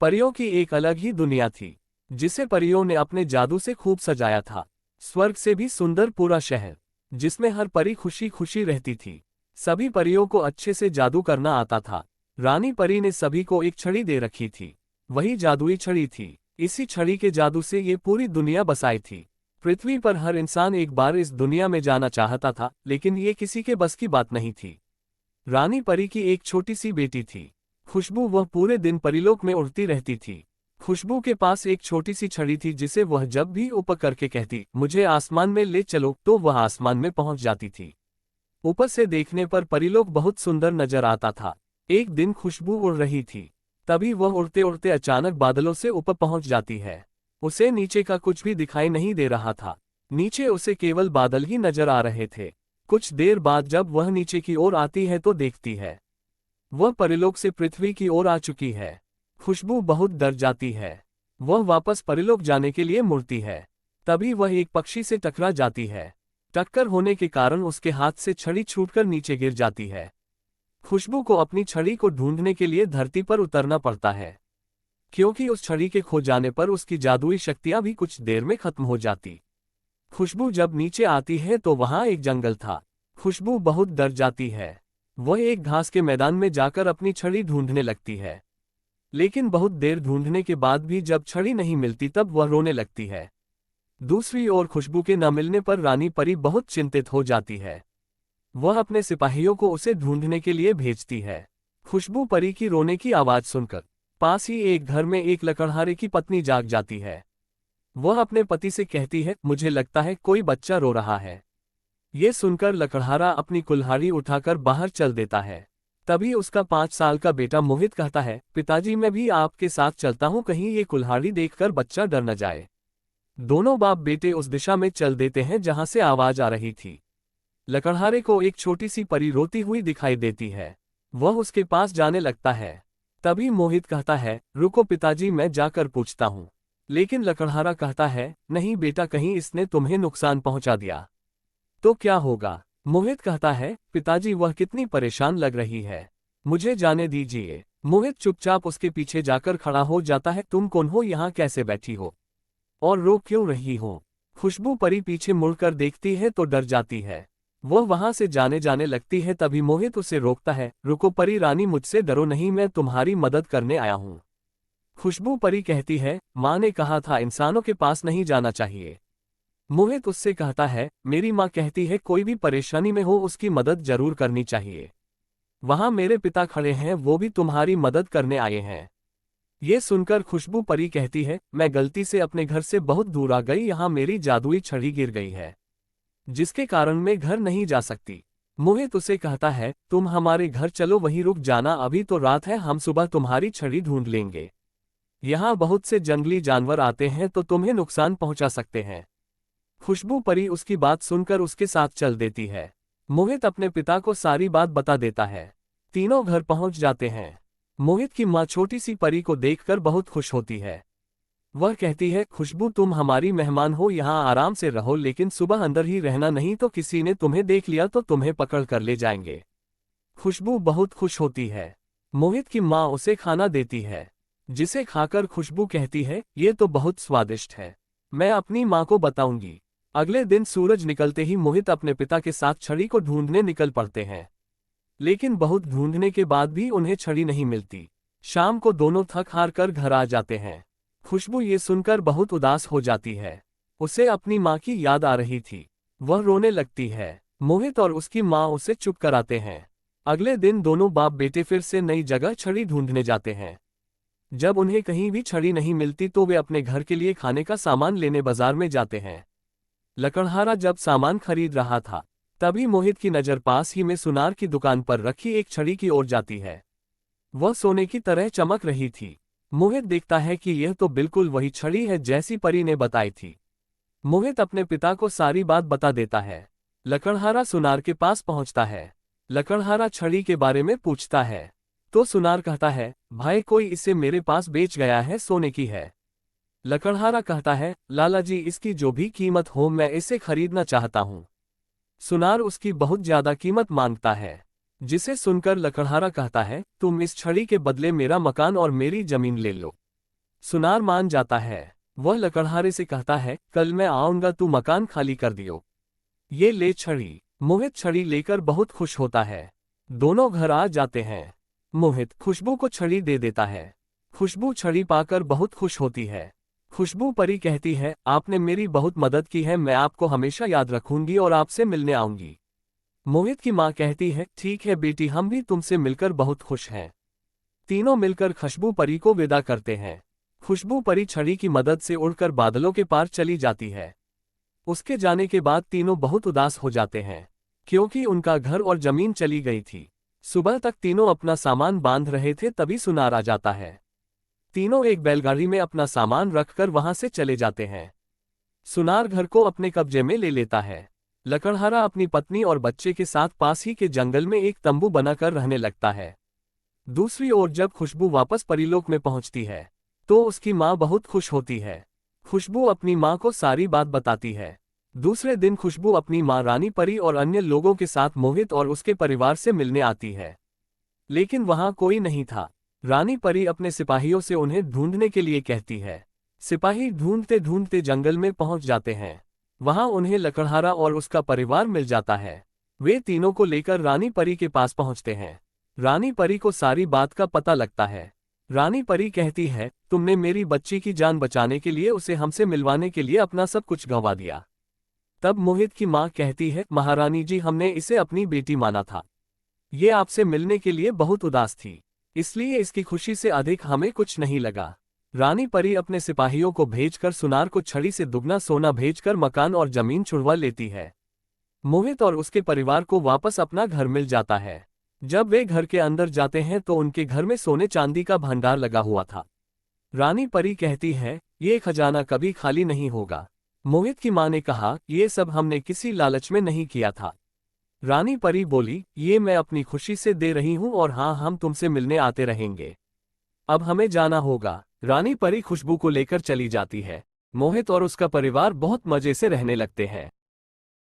परियों की एक अलग ही दुनिया थी, जिसे परियों ने अपने जादू से खूब सजाया था। स्वर्ग से भी सुंदर पूरा शहर, जिसमें हर परी खुशी खुशी रहती थी। सभी परियों को अच्छे से जादू करना आता था। रानी परी ने सभी को एक छड़ी दे रखी थी। वही जादुई छड़ी थी। इसी छड़ी के जादू से ये पूरी दुनिया बसाई थी। पृथ्वी पर हर इंसान एक बार इस दुनिया में जाना चाहता था, लेकिन ये किसी के बस की बात नहीं थी। रानी परी की एक छोटी सी बेटी थी, खुशबू। वह पूरे दिन परीलोक में उड़ती रहती थी। खुशबू के पास एक छोटी सी छड़ी थी, जिसे वह जब भी ऊपर करके कहती, मुझे आसमान में ले चलो, तो वह आसमान में पहुंच जाती थी। ऊपर से देखने पर परीलोक बहुत सुंदर नजर आता था। एक दिन खुशबू उड़ रही थी, तभी वह उड़ते उड़ते अचानक बादलों से ऊपर पहुंच जाती है। उसे नीचे का कुछ भी दिखाई नहीं दे रहा था। नीचे उसे केवल बादल ही नजर आ रहे थे। कुछ देर बाद जब वह नीचे की ओर आती है तो देखती है वह परीलोक से पृथ्वी की ओर आ चुकी है। खुशबू बहुत डर जाती है। वह वापस परीलोक जाने के लिए मुड़ती है। तभी वह एक पक्षी से टकरा जाती है। टक्कर होने के कारण उसके हाथ से छड़ी छूटकर नीचे गिर जाती है। खुशबू को अपनी छड़ी को ढूंढने के लिए धरती पर उतरना पड़ता है, क्योंकि उस छड़ी के खो जाने पर उसकी जादुई शक्तियां भी कुछ देर में खत्म हो जाती। खुशबू जब नीचे आती है तो वहां एक जंगल था। खुशबू बहुत डर जाती है। वह एक घास के मैदान में जाकर अपनी छड़ी ढूंढने लगती है, लेकिन बहुत देर ढूंढने के बाद भी जब छड़ी नहीं मिलती तब वह रोने लगती है। दूसरी ओर खुशबू के न मिलने पर रानी परी बहुत चिंतित हो जाती है। वह अपने सिपाहियों को उसे ढूंढने के लिए भेजती है। खुशबू परी की रोने की आवाज सुनकर पास ही एक घर में एक लकड़हारे की पत्नी जाग जाती है। वह अपने पति से कहती है, मुझे लगता है कोई बच्चा रो रहा है। ये सुनकर लकड़हारा अपनी कुल्हाड़ी उठाकर बाहर चल देता है। तभी उसका 5 साल का बेटा मोहित कहता है, पिताजी मैं भी आपके साथ चलता हूँ, कहीं ये कुल्हाड़ी देखकर बच्चा डर न जाए। दोनों बाप बेटे उस दिशा में चल देते हैं जहां से आवाज आ रही थी। लकड़हारे को एक छोटी सी परी रोती हुई दिखाई देती है। वह उसके पास जाने लगता है। तभी मोहित कहता है, रुको पिताजी मैं जाकर पूछता हूँ। लेकिन लकड़हारा कहता है, नहीं बेटा, कहीं इसने तुम्हें नुकसान पहुंचा दिया तो क्या होगा। मोहित कहता है, पिताजी वह कितनी परेशान लग रही है, मुझे जाने दीजिए। मोहित चुपचाप उसके पीछे जाकर खड़ा हो जाता है। तुम कौन हो, यहाँ कैसे बैठी हो और रो क्यों रही हो। खुशबू परी पीछे मुड़कर देखती है तो डर जाती है। वह वहां से जाने लगती है। तभी मोहित उसे रोकता है, रुको परी रानी, मुझसे डरो नहीं, मैं तुम्हारी मदद करने आया हूँ। खुशबू परी कहती है, माँ ने कहा था इंसानों के पास नहीं जाना चाहिए। मोहित उससे कहता है, मेरी माँ कहती है कोई भी परेशानी में हो उसकी मदद जरूर करनी चाहिए। वहां मेरे पिता खड़े हैं, वो भी तुम्हारी मदद करने आए हैं। ये सुनकर खुशबू परी कहती है, मैं गलती से अपने घर से बहुत दूर आ गई, यहाँ मेरी जादुई छड़ी गिर गई है, जिसके कारण मैं घर नहीं जा सकती। मोहित उसे कहता है, तुम हमारे घर चलो, वहीं रुक जाना, अभी तो रात है, हम सुबह तुम्हारी छड़ी ढूंढ लेंगे। यहाँ बहुत से जंगली जानवर आते हैं तो तुम्हें नुकसान पहुंचा सकते हैं। खुशबू परी उसकी बात सुनकर उसके साथ चल देती है। मोहित अपने पिता को सारी बात बता देता है। तीनों घर पहुंच जाते हैं। मोहित की माँ छोटी सी परी को देखकर बहुत खुश होती है। वह कहती है, खुशबू तुम हमारी मेहमान हो, यहाँ आराम से रहो, लेकिन सुबह अंदर ही रहना, नहीं तो किसी ने तुम्हें देख लिया तो तुम्हें पकड़ कर ले जाएंगे। खुशबू बहुत खुश होती है। मोहित की माँ उसे खाना देती है, जिसे खाकर खुशबू कहती है, ये तो बहुत स्वादिष्ट है, मैं अपनी माँ को बताऊंगी। अगले दिन सूरज निकलते ही मोहित अपने पिता के साथ छड़ी को ढूंढने निकल पड़ते हैं, लेकिन बहुत ढूंढने के बाद भी उन्हें छड़ी नहीं मिलती। शाम को दोनों थक हार कर घर आ जाते हैं। खुशबू ये सुनकर बहुत उदास हो जाती है। उसे अपनी माँ की याद आ रही थी। वह रोने लगती है। मोहित और उसकी माँ उसे चुप कराते हैं। अगले दिन दोनों बाप बेटे फिर से नई जगह छड़ी ढूंढने जाते हैं। जब उन्हें कहीं भी छड़ी नहीं मिलती तो वे अपने घर के लिए खाने का सामान लेने बाजार में जाते हैं। लकड़हारा जब सामान खरीद रहा था, तभी मोहित की नज़र पास ही में सुनार की दुकान पर रखी एक छड़ी की ओर जाती है। वह सोने की तरह चमक रही थी। मोहित देखता है कि यह तो बिल्कुल वही छड़ी है जैसी परी ने बताई थी। मोहित अपने पिता को सारी बात बता देता है। लकड़हारा सुनार के पास पहुंचता है। लकड़हारा छड़ी के बारे में पूछता है तो सुनार कहता है, भाई कोई इसे मेरे पास बेच गया है, सोने की है। लकड़हारा कहता है, लाला जी इसकी जो भी कीमत हो मैं इसे खरीदना चाहता हूँ। सुनार उसकी बहुत ज्यादा कीमत मांगता है, जिसे सुनकर लकड़हारा कहता है, तुम इस छड़ी के बदले मेरा मकान और मेरी जमीन ले लो। सुनार मान जाता है। वह लकड़हारे से कहता है, कल मैं आऊंगा, तू मकान खाली कर दियो। ये ले छड़ी। मोहित छड़ी लेकर बहुत खुश होता है। दोनों घर आ जाते हैं। मोहित खुशबू को छड़ी दे देता है। खुशबू छड़ी पाकर बहुत खुश होती है। खुशबू परी कहती है, आपने मेरी बहुत मदद की है, मैं आपको हमेशा याद रखूंगी और आपसे मिलने आऊंगी। मोहित की माँ कहती है, ठीक है बेटी, हम भी तुमसे मिलकर बहुत खुश हैं। तीनों मिलकर खुशबू परी को विदा करते हैं। खुशबू परी छड़ी की मदद से उड़कर बादलों के पार चली जाती है। उसके जाने के बाद तीनों बहुत उदास हो जाते हैं, क्योंकि उनका घर और जमीन चली गई थी। सुबह तक तीनों अपना सामान बांध रहे थे, तभी सुनार आ जाता है। तीनों एक बैलगाड़ी में अपना सामान रखकर वहां से चले जाते हैं। सुनार घर को अपने कब्जे में ले लेता है। लकड़हारा अपनी पत्नी और बच्चे के साथ पास ही के जंगल में एक तंबू बनाकर रहने लगता है। दूसरी ओर जब खुशबू वापस परीलोक में पहुंचती है तो उसकी माँ बहुत खुश होती है। खुशबू अपनी माँ को सारी बात बताती है। दूसरे दिन खुशबू अपनी माँ रानी परी और अन्य लोगों के साथ मोहित और उसके परिवार से मिलने आती है, लेकिन वहां कोई नहीं था। रानी परी अपने सिपाहियों से उन्हें ढूंढने के लिए कहती है। सिपाही ढूंढते ढूंढते जंगल में पहुंच जाते हैं। वहां उन्हें लकड़हारा और उसका परिवार मिल जाता है। वे तीनों को लेकर रानी परी के पास पहुंचते हैं। रानी परी को सारी बात का पता लगता है। रानी परी कहती है, तुमने मेरी बच्ची की जान बचाने के लिए उसे हमसे मिलवाने के लिए अपना सब कुछ गंवा दिया। तब मोहित की माँ कहती है, महारानी जी, हमने इसे अपनी बेटी माना था। ये आपसे मिलने के लिए बहुत उदास थी, इसलिए इसकी खुशी से अधिक हमें कुछ नहीं लगा। रानी परी अपने सिपाहियों को भेजकर सुनार को छड़ी से दुगना सोना भेजकर मकान और जमीन छुड़वा लेती है। मोहित और उसके परिवार को वापस अपना घर मिल जाता है। जब वे घर के अंदर जाते हैं तो उनके घर में सोने चांदी का भंडार लगा हुआ था। रानी परी कहती है, ये खजाना कभी खाली नहीं होगा। मोहित की मां ने कहा, ये सब हमने किसी लालच में नहीं किया था। रानी परी बोली, ये मैं अपनी खुशी से दे रही हूं और हाँ, हम तुमसे मिलने आते रहेंगे। अब हमें जाना होगा। रानी परी खुशबू को लेकर चली जाती है। मोहित और उसका परिवार बहुत मजे से रहने लगते हैं।